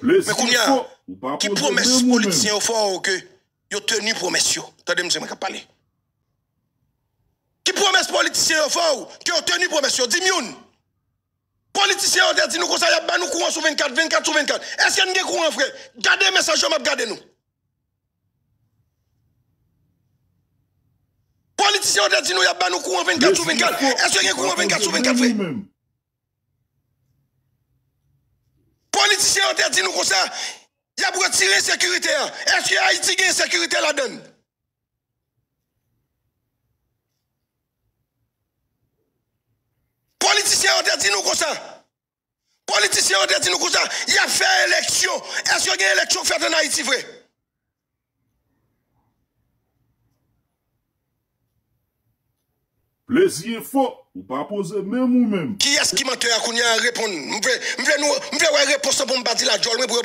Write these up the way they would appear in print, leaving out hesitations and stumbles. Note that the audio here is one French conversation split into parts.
Mais Kounia, qui promesse politicien au fort que yo tenu promesse yo. Attendez, monsieur, je vais parler. Qui promesse politicien au fort que yo tenu promesse yo? 10 millions. Politicien ont dit nous comme ça, y a nous courant sur 24 sur 24. Est-ce qu'il y a un courant, frère? Gardez le message, je vais garder nous. Politicien ont dit nous, y a nous courant 24 sur 24. Est-ce qu'il y a un courant 24 sur 24, frère? Politicien ont dit nous comme ça, y a pour retirer sécurité. Est-ce qu'il y a Haïti qui a une sécurité là-dedans? Politiciens ont dit nous comme ça. Politiciens ont dit nous comme ça. Il a fait élection. Est-ce qu'il y a une élection faite en Haïti, vrai? Plaisir faux. Ou pas poser même ou même. Qui est-ce qui m'a tué à Kounia répondre? Je veux réponse pour me battre la jolle, mais pour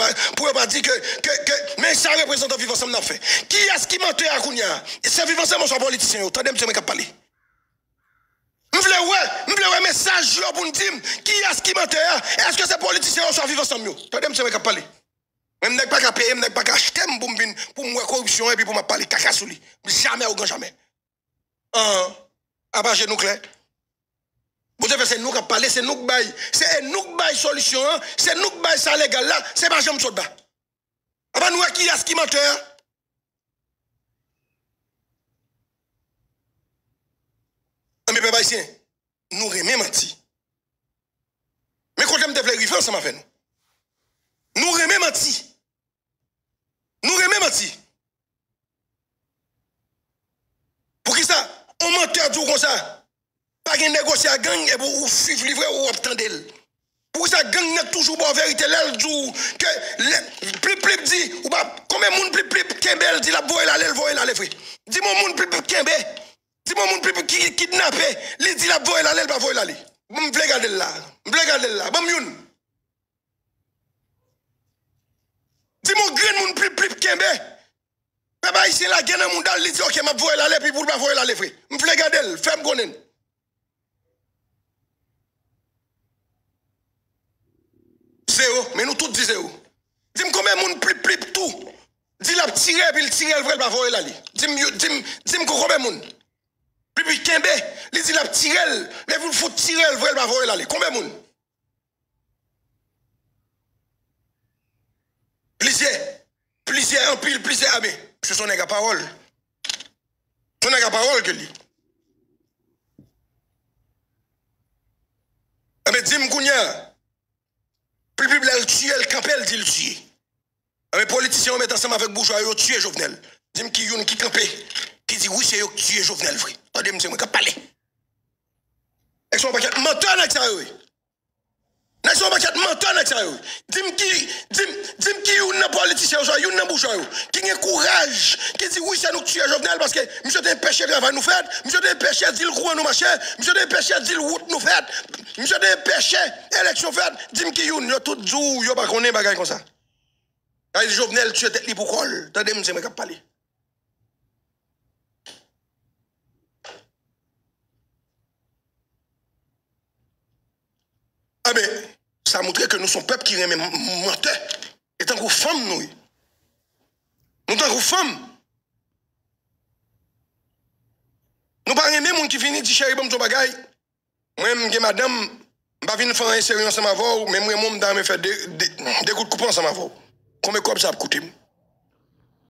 pas dire que mais ça représente un vivant ensemble n'a fait. Qui est-ce qui m'a tué à Kounia? C'est vivant ensemble, son politicien. Attendez, monsieur, je vais parler. Je veux message pour nous dire qui est-ce qui mente. Est-ce que ces politiciens sont vivants ensemble? Attendez, monsieur, je vais parler. Je ne pas qu'à payer, je ne pas qu'à acheter pour moi corruption et puis pour me parler caca sous lui. Jamais ou jamais. À part chez nous clair. Vous savez, c'est nous qui parlons, c'est nous qui baillons. C'est nous qui baillons solution, c'est nous qui baillons ça légal là, c'est pas jamais de bas. À part nous qui est-ce qui mente? Mais papa ici, nous remet menti. Mais quand je me développe, ensemble avec nous. Nous remet menti. Nous remet menti. Pour qui ça? On menteur tout comme ça. Pas de négocier à gang et pour suivre livrer ou attendre. Pour ça, gang n'est toujours pas vérité. L'elle dit que plus dit, ou pas, combien de monde plus Kembel dit la voie là, elle voie là, les frères. Dis-moi, monde plus Kembel. Dis-moi, mon plus qui kidnappé, il dit la voie là, elle va voie là. Je vais regarder là. Je vais regarder là. Bon, youn. Dis-moi, grand monde plus Kembel. Papa ici là, il y a un monde qui dit, ok, ma voie là, puis pour pas voie là, les frères. Je vais regarder, fais-moi connaître. Zéro, mais nous tous disons zéro. Dis-moi combien de monde plus tout. Dis la tirer, puis il tire, elle va voie là. Dis-moi combien de monde. Puis Kembe, il dit la tirer, mais vous faut tirer, elle va voie là. Combien de monde? Plusieurs, en pile, plusieurs armées. Ce sont des paroles. Ce sont des paroles que lui. Mais dis-moi, Kounia, plus elle tue, elle campe, elle dit le tuer. Les politiciens mettent ensemble avec bourgeois, ils tuent Jovenel. Dis-moi qui campe, qui dit oui, c'est eux qui tuent Jovenel, vrai. Attendez, monsieur, je vais parler. Ils sont pas menteurs avec ça, oui. Ils sont pas menteurs avec ça, oui. Dis-moi qui est un politicien, il est un bourgeois, qui a courage, qui dit oui, c'est nous qui tuons Jovenel parce que monsieur a empêché le travail nous fait, monsieur a empêché de dire le courant nous marcher, monsieur a empêché de dire le route nous fait, monsieur a empêché l'élection fait. Dis-moi qui est un, tout doux, il n'y a pas qu'on est bagaille comme ça. Quand Jovenel tue tête li pour col, attendez, monsieur, je vais parler. Ah mais, ça montre que nous sommes peuple qui remet menteur. Et tant que femmes, nous. Nous tant que femmes. Nous pas aimer moun qui finit dit chéri bon ton bagay. Moi madame, pas venir faire un série ensemble avec vous, mais moi me faire des coups de coupe ensemble avec vous. Combien quoi ça a coûté?